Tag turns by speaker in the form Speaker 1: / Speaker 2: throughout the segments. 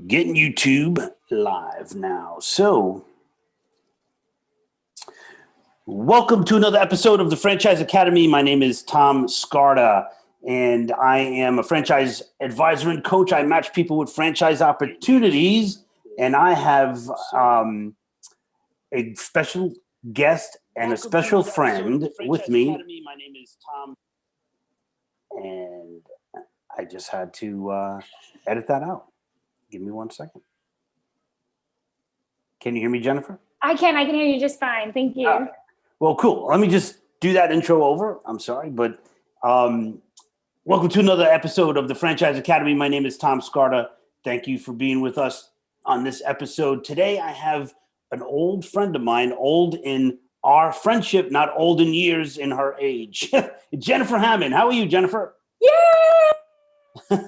Speaker 1: Getting YouTube live now. So, welcome to another episode of the Franchise Academy. My name is Tom Scarda, and I am a franchise advisor and coach. I match people with franchise opportunities, and I have a special guest and a special friend with me. My name is Tom, and I just had to edit that out. Give me 1 second. Can you hear me, Jennifer?
Speaker 2: I can hear you just fine. Thank you.
Speaker 1: Well, cool. Let me just do that intro over. I'm sorry, but welcome to another episode of the Franchise Academy. My name is Tom Scarda. Thank you for being with us on this episode. Today, I have an old friend of mine, old in our friendship, not old in years in her age. Jennifer Hammond. How are you, Jennifer?
Speaker 2: Yay!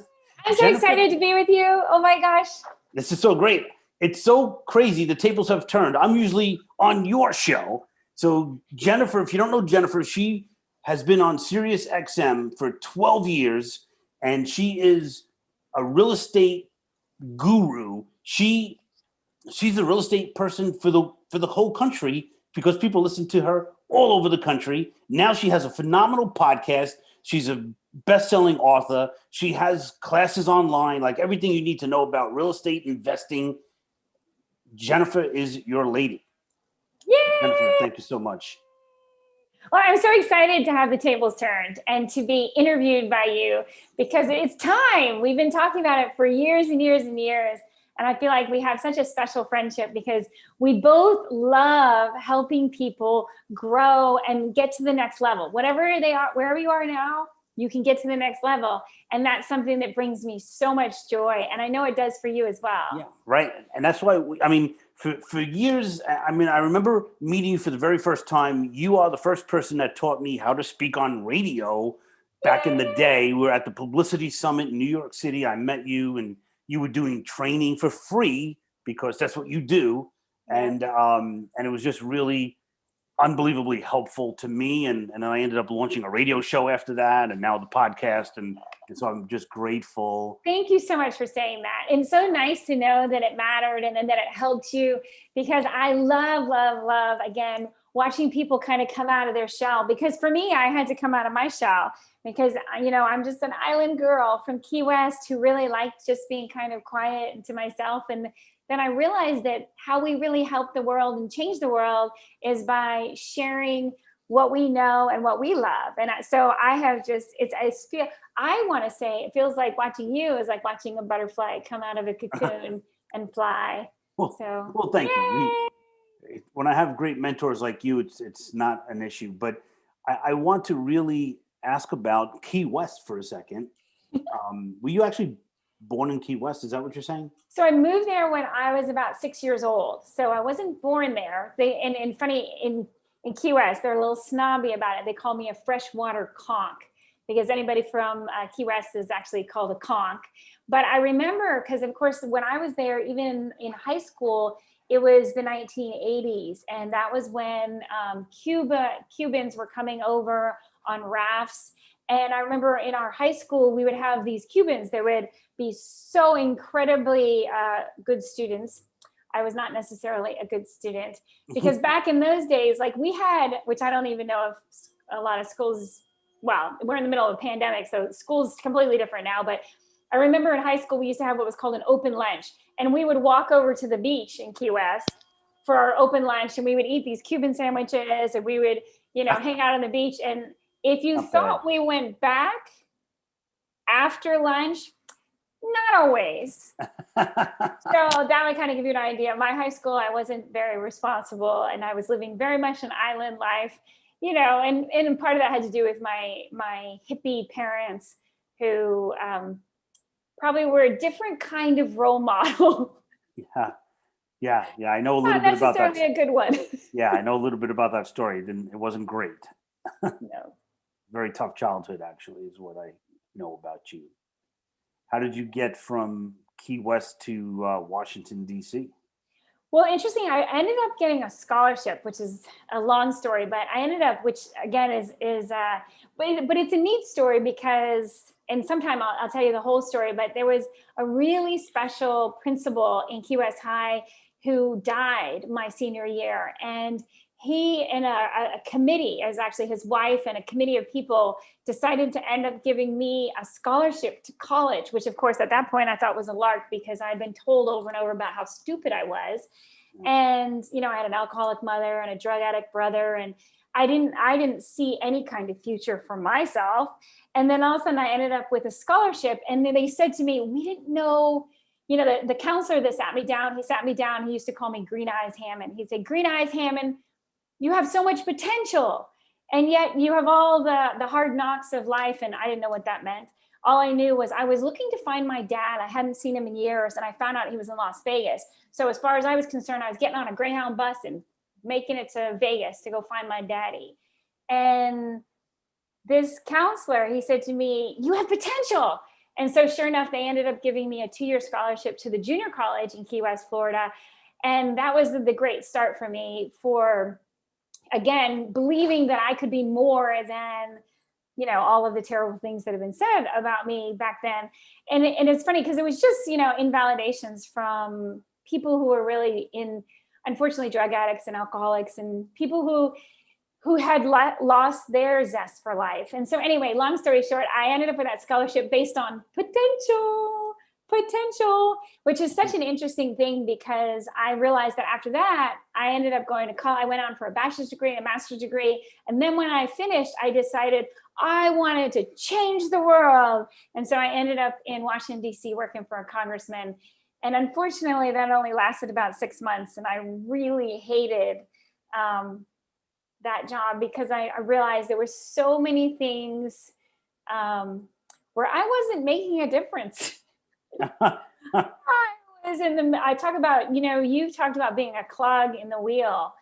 Speaker 2: I'm so excited to be with you. Oh my gosh.
Speaker 1: This is so great. It's so crazy. The tables have turned. I'm usually on your show. So Jennifer, if you don't know Jennifer, she has been on SiriusXM for 12 years, and she is a real estate guru. She's a real estate person for the whole country because people listen to her all over the country. Now she has a phenomenal podcast. She's a best-selling author. She has classes online, like everything you need to know about real estate investing. Jennifer is your lady.
Speaker 2: Yay!
Speaker 1: Jennifer, thank you so much.
Speaker 2: Well, I'm so excited to have the tables turned and to be interviewed by you because it's time. We've been talking about it for years and years and years. And I feel like we have such a special friendship because we both love helping people grow and get to the next level. Whatever they are, wherever you are now, you can get to the next level. And that's something that brings me so much joy. And I know it does for you as well.
Speaker 1: Yeah, right. And that's why, for years, I remember meeting you for the very first time. You are the first person that taught me how to speak on radio back in the day. We were at the Publicity Summit in New York City. I met you and you were doing training for free because that's what you do. And it was just really unbelievably helpful to me. And I ended up launching a radio show after that and now the podcast. And so I'm just grateful.
Speaker 2: Thank you so much for saying that. And so nice to know that it mattered and that it helped you because I love, again, watching people kind of come out of their shell. Because for me, I had to come out of my shell because, I'm just an island girl from Key West who really liked just being kind of quiet and to myself. And then I realized that how we really help the world and change the world is by sharing what we know and what we love. And so I have I want to say, it feels like watching you is like watching a butterfly come out of a cocoon and fly.
Speaker 1: Well, thank you. When I have great mentors like you, it's not an issue. But I want to really ask about Key West for a second. Were you actually born in Key West? Is that what you're saying?
Speaker 2: So I moved there when I was about 6 years old. So I wasn't born there. In Key West, they're a little snobby about it. They call me a freshwater conch because anybody from Key West is actually called a conch. But I remember, because of course, when I was there, even in high school, it was the 1980s. And that was when Cubans were coming over on rafts. And I remember in our high school, we would have these Cubans that would be so incredibly good students. I was not necessarily a good student because back in those days, like we had, which I don't even know if a lot of schools, well, we're in the middle of a pandemic, so school's completely different now. But I remember in high school, we used to have what was called an open lunch. And we would walk over to the beach in Key West for our open lunch. And we would eat these Cuban sandwiches and we would, hang out on the beach. And if you thought we went back after lunch, not always. So that would kind of give you an idea. My high school, I wasn't very responsible and I was living very much an island life, and part of that had to do with my hippie parents who probably were a different kind of role model.
Speaker 1: Yeah. I know a little bit about that.
Speaker 2: Not necessarily a good one.
Speaker 1: Yeah, I know a little bit about that story. It wasn't great.
Speaker 2: No.
Speaker 1: Very tough childhood, actually, is what I know about you. How did you get from Key West to Washington, D.C.?
Speaker 2: Well, interesting. I ended up getting a scholarship, which is a long story, but I ended up, which again is but it's a neat story because and sometime I'll tell you the whole story, but there was a really special principal in Key West High who died my senior year. And he and a committee, it was actually his wife and a committee of people, decided to end up giving me a scholarship to college, which of course at that point I thought was a lark because I had been told over and over about how stupid I was. And, you know, I had an alcoholic mother and a drug addict brother, and I didn't see any kind of future for myself. And then all of a sudden I ended up with a scholarship, and then they said to me, we didn't know, you know, the counselor that sat me down, he used to call me Green Eyes Hammond. He'd say, Green Eyes Hammond, you have so much potential, and yet you have all the hard knocks of life. And I didn't know what that meant. All I knew was I was looking to find my dad. I hadn't seen him in years, and I found out he was in Las Vegas. So as far as I was concerned, I was getting on a Greyhound bus and making it to Vegas to go find my daddy. And this counselor, he said to me, you have potential. And so sure enough, they ended up giving me a 2-year scholarship to the junior college in Key West, Florida. And that was the great start for me for, again, believing that I could be more than, you know, all of the terrible things that have been said about me back then. And it's funny because it was just, you know, invalidations from people who were really unfortunately, drug addicts and alcoholics and people who had lost their zest for life. And so anyway, long story short, I ended up with that scholarship based on potential, which is such an interesting thing because I realized that after that, I ended up going to college. I went on for a bachelor's degree and a master's degree. And then when I finished, I decided I wanted to change the world. And so I ended up in Washington, D.C. working for a congressman. And unfortunately, that only lasted about 6 months. And I really hated that job because I realized there were so many things where I wasn't making a difference. I talk about, you know, you talked about being a clog in the wheel.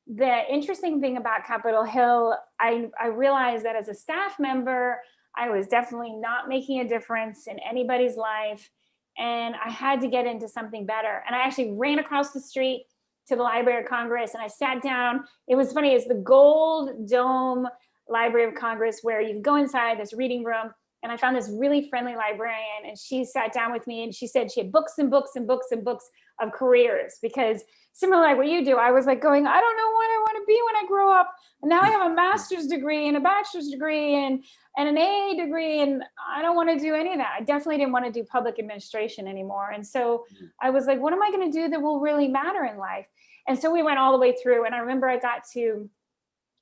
Speaker 2: The interesting thing about Capitol Hill, I realized that as a staff member, I was definitely not making a difference in anybody's life. And I had to get into something better. And I actually ran across the street to the Library of Congress and I sat down. It was funny, it's the Gold Dome Library of Congress where you go inside this reading room. And I found this really friendly librarian and she sat down with me and she said she had books and books and books and books of careers, because similar to what you do, I was like going, I don't know what I want to be when I grow up. And now I have a master's degree and a bachelor's degree and an AA degree, and I don't want to do any of that. I definitely didn't want to do public administration anymore. And so I was like, what am I going to do that will really matter in life? And so we went all the way through. And I remember I got to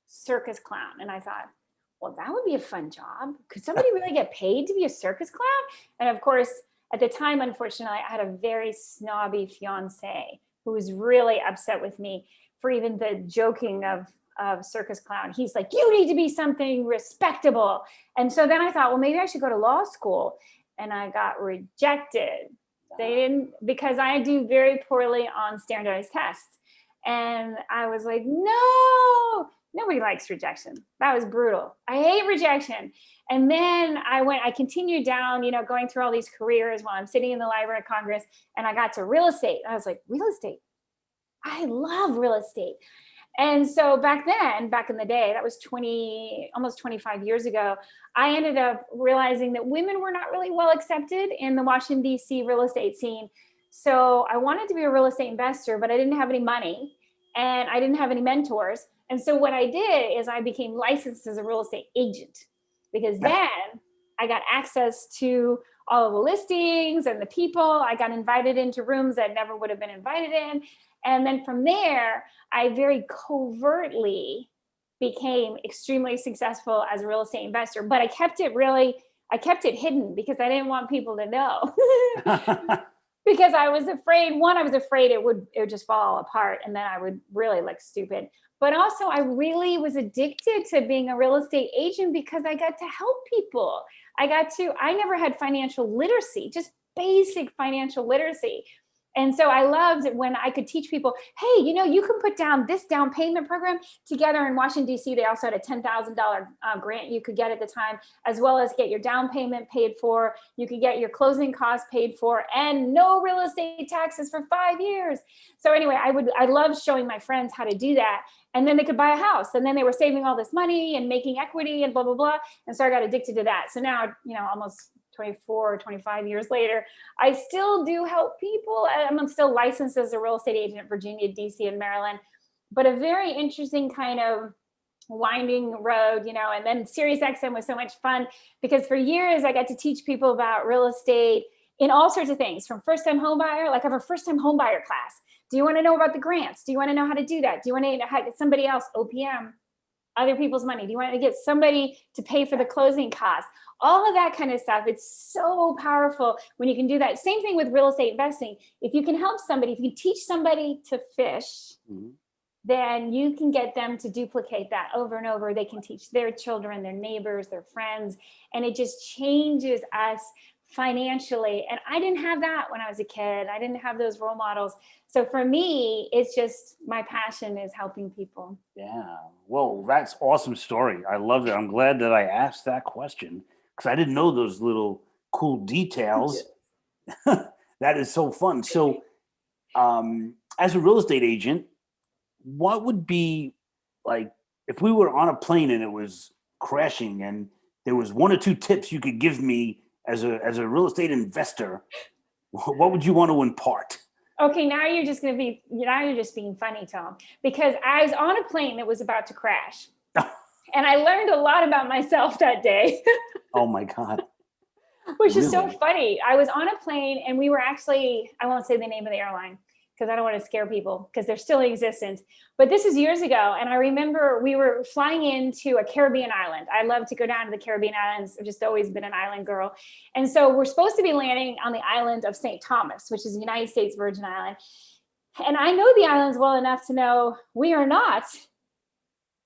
Speaker 2: circus clown and I thought, well, that would be a fun job. Could somebody really get paid to be a circus clown? And of course, at the time, unfortunately, I had a very snobby fiance who was really upset with me for even the joking of circus clown. He's like, you need to be something respectable. And so then I thought, well, maybe I should go to law school. And I got rejected. They didn't, because I do very poorly on standardized tests. And I was like, no, nobody likes rejection. That was brutal. I hate rejection. And then I continued down, you know, going through all these careers while I'm sitting in the Library of Congress, and I got to real estate. I was like, real estate? I love real estate. And so back in the day, that was almost 25 years ago, I ended up realizing that women were not really well accepted in the Washington, D.C. real estate scene. So I wanted to be a real estate investor, but I didn't have any money and I didn't have any mentors. And so what I did is I became licensed as a real estate agent, because then I got access to all of the listings and the people. I got invited into rooms that never would have been invited in. And then from there, I very covertly became extremely successful as a real estate investor, but I kept it hidden because I didn't want people to know. Because I was afraid it would just fall apart and then I would really look stupid. But also I really was addicted to being a real estate agent because I got to help people. I never had financial literacy, just basic financial literacy. And so I loved it when I could teach people, hey, you know, you can put down this down payment program together. In Washington, D.C., they also had a $10,000 grant you could get at the time, as well as get your down payment paid for. You could get your closing costs paid for and no real estate taxes for 5 years. So anyway, I loved showing my friends how to do that. And then they could buy a house, and then they were saving all this money and making equity and blah, blah, blah. And so I got addicted to that. So now, you know, almost 24 or 25 years later, I still do help people. I'm still licensed as a real estate agent in Virginia, DC, and Maryland, but a very interesting kind of winding road, and then SiriusXM was so much fun because for years I got to teach people about real estate in all sorts of things, from first-time home buyer, like I have a first-time home buyer class. Do you want to know about the grants? Do you want to know how to do that? Do you want to get somebody else, OPM, other people's money? Do you want to get somebody to pay for the closing costs? All of that kind of stuff. It's so powerful when you can do that. Same thing with real estate investing. If you can help somebody, if you can teach somebody to fish, then you can get them to duplicate that over and over. They can teach their children, their neighbors, their friends, and it just changes us financially. And I didn't have that when I was a kid. I didn't have those role models. So for me, it's just my passion is helping people.
Speaker 1: Yeah. Well, that's awesome story. I love it. I'm glad that I asked that question because I didn't know those little cool details. That is so fun. So as a real estate agent, what would be like if we were on a plane and it was crashing and there was one or two tips you could give me as a real estate investor, what would you want to impart?
Speaker 2: Okay, now you're just being funny, Tom, because I was on a plane that was about to crash. And I learned a lot about myself that day.
Speaker 1: Oh my God.
Speaker 2: Which is so funny. I was on a plane and we were actually, I won't say the name of the airline because I don't want to scare people because they're still in existence. But this is years ago. And I remember we were flying into a Caribbean island. I love to go down to the Caribbean islands. I've just always been an island girl. And so we're supposed to be landing on the island of St. Thomas, which is the United States Virgin Island. And I know the islands well enough to know we are not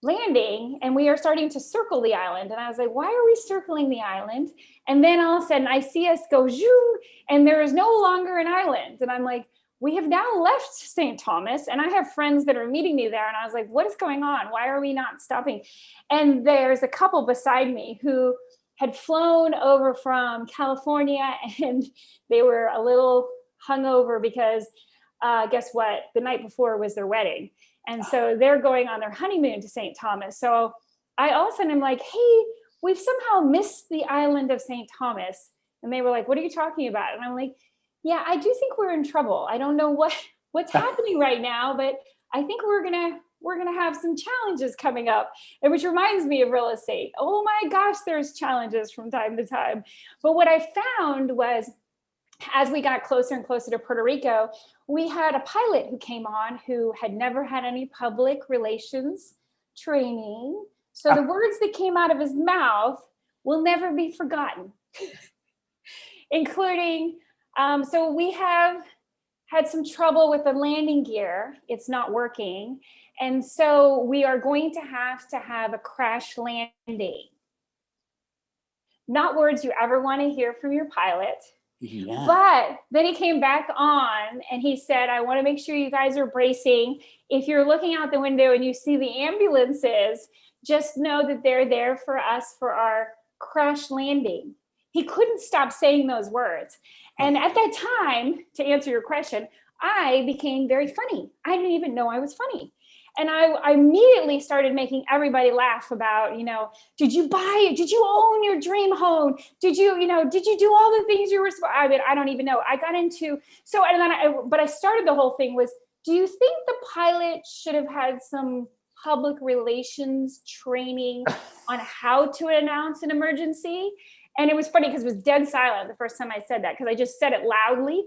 Speaker 2: landing and we are starting to circle the island. And I was like, why are we circling the island? And then all of a sudden I see us go zoom and there is no longer an island. And I'm like, we have now left St. Thomas and I have friends that are meeting me there. And I was like, what is going on? Why are we not stopping? And there's a couple beside me who had flown over from California and they were a little hungover because guess what? The night before was their wedding. And so they're going on their honeymoon to St. Thomas. So I all of a sudden I'm like, hey, we've somehow missed the island of St. Thomas. And they were like, what are you talking about? And I'm like, yeah, I do think we're in trouble. I don't know what's happening right now, but I think we're gonna have some challenges coming up. And which reminds me of real estate. Oh my gosh, there's challenges from time to time. But what I found was as we got closer and closer to Puerto Rico, we had a pilot who came on who had never had any public relations training. So the words that came out of his mouth will never be forgotten, including, so we have had some trouble with the landing gear. It's not working. And so we are going to have a crash landing. Not words you ever want to hear from your pilot. Yeah. But then he came back on and he said, I want to make sure you guys are bracing. If you're looking out the window and you see the ambulances, just know that they're there for us for our crash landing. He couldn't stop saying those words. And at that time, to answer your question, I became very funny. I didn't even know I was funny. And I immediately started making everybody laugh about, did you buy it? Did you own your dream home? Did you do all the things you were supposed to? I mean, I don't even know. I got into, but I started the whole thing was, do you think the pilot should have had some public relations training on how to announce an emergency? And it was funny because it was dead silent the first time I said that because I just said it loudly.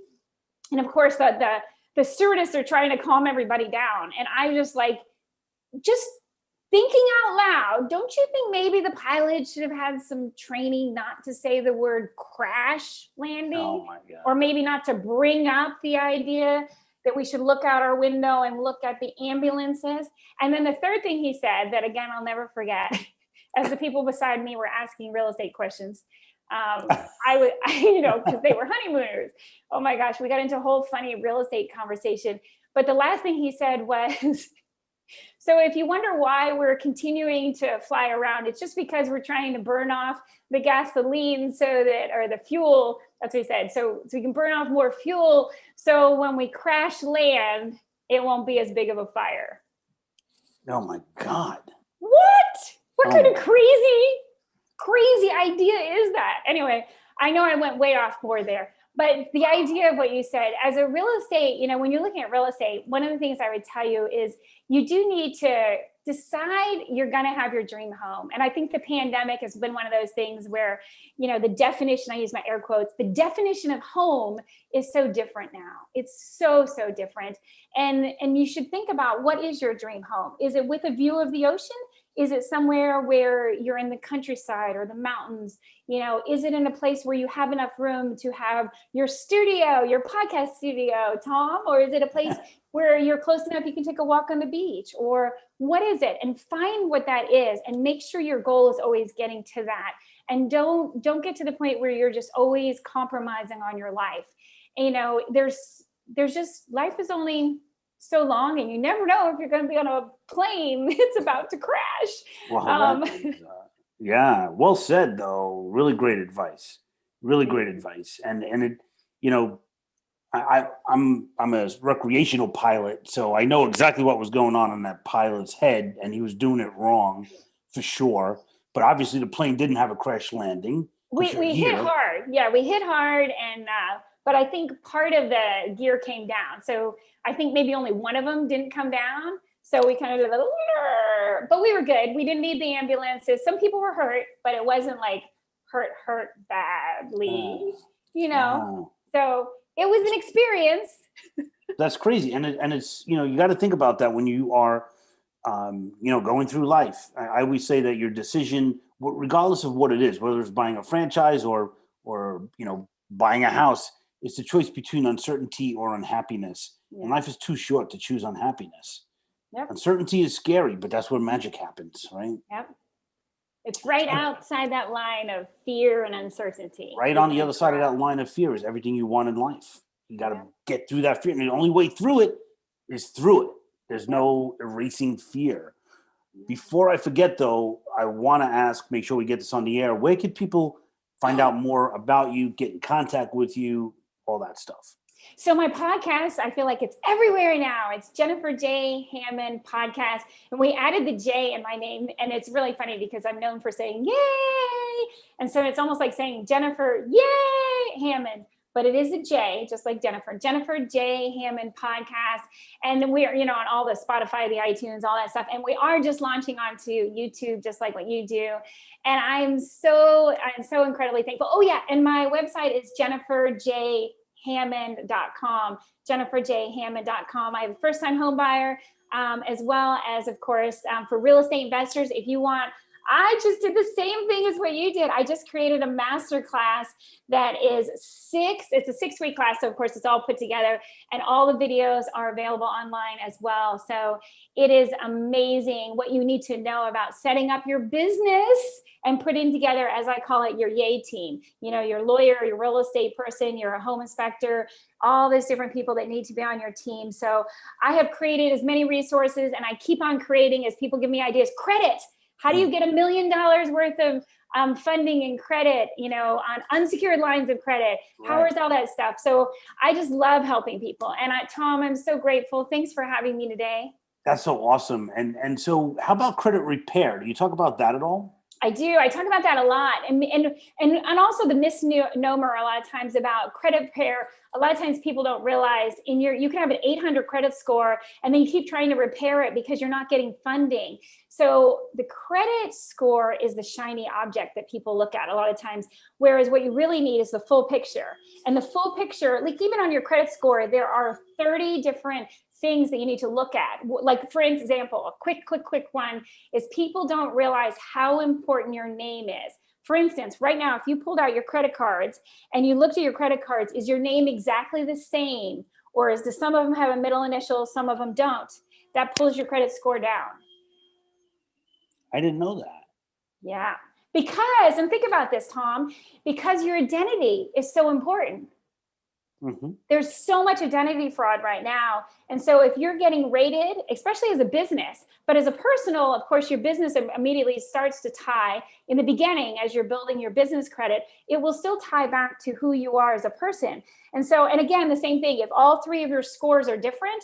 Speaker 2: And of course, the stewardess are trying to calm everybody down. And I just thinking out loud, don't you think maybe the pilot should have had some training not to say the word crash landing?
Speaker 1: Oh my God.
Speaker 2: Or maybe not to bring up the idea that we should look out our window and look at the ambulances. And then the third thing he said that, again, I'll never forget, as the people beside me were asking real estate questions, because they were honeymooners. Oh my gosh, we got into a whole funny real estate conversation. But the last thing he said was, so if you wonder why we're continuing to fly around, it's just because we're trying to burn off the gasoline or the fuel, that's what he said. So we can burn off more fuel. So when we crash land, it won't be as big of a fire.
Speaker 1: Oh my God.
Speaker 2: What kind of crazy idea is that? Anyway, I know I went way off board there, but the idea of what you said as a real estate, you know, when you're looking at real estate, one of the things I would tell you is you do need to decide you're going to have your dream home. And I think the pandemic has been one of those things where, you know, the definition, I use my air quotes, the definition of home is so different now. It's so different. And you should think about, what is your dream home? Is it with a view of the ocean? Is it somewhere where you're in the countryside or the mountains? You know, is it in a place where you have enough room to have your studio, your podcast studio, Tom? Or is it a place where you're close enough you can take a walk on the beach? Or what is it? And find what that is, and make sure your goal is always getting to that. And don't get to the point where you're just always compromising on your life. And, you know, there's just, life is only so long, and you never know if you're going to be on a plane it's about to crash.
Speaker 1: Well, yeah, well said though. Really great advice. Really great advice. And it, you know, I'm a recreational pilot, so I know exactly what was going on in that pilot's head, and he was doing it wrong for sure. But obviously the plane didn't have a crash landing.
Speaker 2: We hit hard. Yeah, we hit hard, and but I think part of the gear came down. So I think maybe only one of them didn't come down. So we kind of did but we were good. We didn't need the ambulances. Some people were hurt, but it wasn't like hurt badly, you know? Wow. So it was an experience.
Speaker 1: That's crazy. And it's, you know, you got to think about that when you are, you know, going through life. I always say that your decision, regardless of what it is, whether it's buying a franchise or, you know, buying a house, it's the choice between uncertainty or unhappiness. Yeah. And life is too short to choose unhappiness. Yep. Uncertainty is scary, but that's where magic happens, right?
Speaker 2: Yep. It's right outside that line of fear and uncertainty.
Speaker 1: Right on the other side of that line of fear is everything you want in life. You got to get through that fear. And the only way through it is through it. There's no erasing fear. Before I forget, though, I want to ask, make sure we get this on the air. Where could people find out more about you, get in contact with you, all that stuff?
Speaker 2: So my podcast, I feel like it's everywhere now. It's Jennifer J. Hammond Podcast. And we added the J in my name. And it's really funny because I'm known for saying, yay. And so it's almost like saying Jennifer, yay, Hammond. But it is a J, just like Jennifer J. Hammond Podcast. And we're, you know, on all the Spotify, the iTunes, all that stuff. And we are just launching onto YouTube, just like what you do. And I'm so incredibly thankful. Oh yeah. And my website is jenniferjhammond.com, jenniferjhammond.com. I have a first-time home buyer, as well as, of course, for real estate investors. If you want, I just did the same thing as what you did. I just created a master class that is it's a 6-week class. So of course it's all put together, and all the videos are available online as well. So it is amazing what you need to know about setting up your business and putting together, as I call it, your yay team. You know, your lawyer, your real estate person, your home inspector, all those different people that need to be on your team. So I have created as many resources, and I keep on creating as people give me ideas. Credit. How do you get $1 million worth of funding and credit, you know, on unsecured lines of credit? How is all that stuff? So I just love helping people. And Tom, I'm so grateful. Thanks for having me today.
Speaker 1: That's so awesome. And so how about credit repair? Do you talk about that at all?
Speaker 2: I do. I talk about that a lot. And also the misnomer a lot of times about credit repair. A lot of times people don't realize you can have an 800 credit score, and then you keep trying to repair it because you're not getting funding. So the credit score is the shiny object that people look at a lot of times, whereas what you really need is the full picture. And the full picture, like even on your credit score, there are 30 different things that you need to look at. Like, for example, a quick one is people don't realize how important your name is. For instance, right now, if you pulled out your credit cards and you looked at your credit cards, is your name exactly the same? Or do some of them have a middle initial, some of them don't? That pulls your credit score down.
Speaker 1: I didn't know that.
Speaker 2: Yeah, because, and think about this, Tom, because your identity is so important. Mm-hmm. There's so much identity fraud right now. And so if you're getting rated, especially as a business, but as a personal, of course, your business immediately starts to tie in the beginning as you're building your business credit, it will still tie back to who you are as a person. And so, and again, the same thing, if all 3 of your scores are different,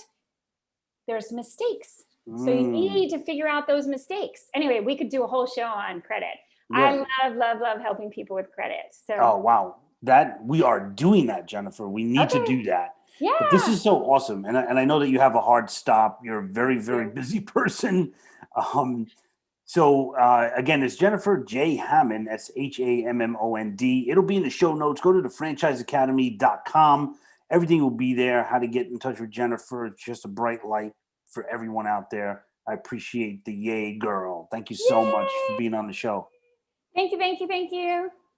Speaker 2: there's mistakes. So you need to figure out those mistakes. Anyway, we could do a whole show on credit.
Speaker 1: Yeah.
Speaker 2: I love helping people with credit. So,
Speaker 1: Oh, wow. That we are doing that, Jennifer. We need to
Speaker 2: okay.
Speaker 1: do that. But this
Speaker 2: Yeah.
Speaker 1: is so awesome. And I know that you have a hard stop. You're a very, very busy person. So again, it's Jennifer J. Hammond, SHAMMOND. It'll be in the show notes. Go to the franchiseacademy.com. Everything will be there. How to get in touch with Jennifer. It's just a bright light for everyone out there. I appreciate the yay girl. Thank you so much for
Speaker 2: Yay.
Speaker 1: being on the show.
Speaker 2: Thank you.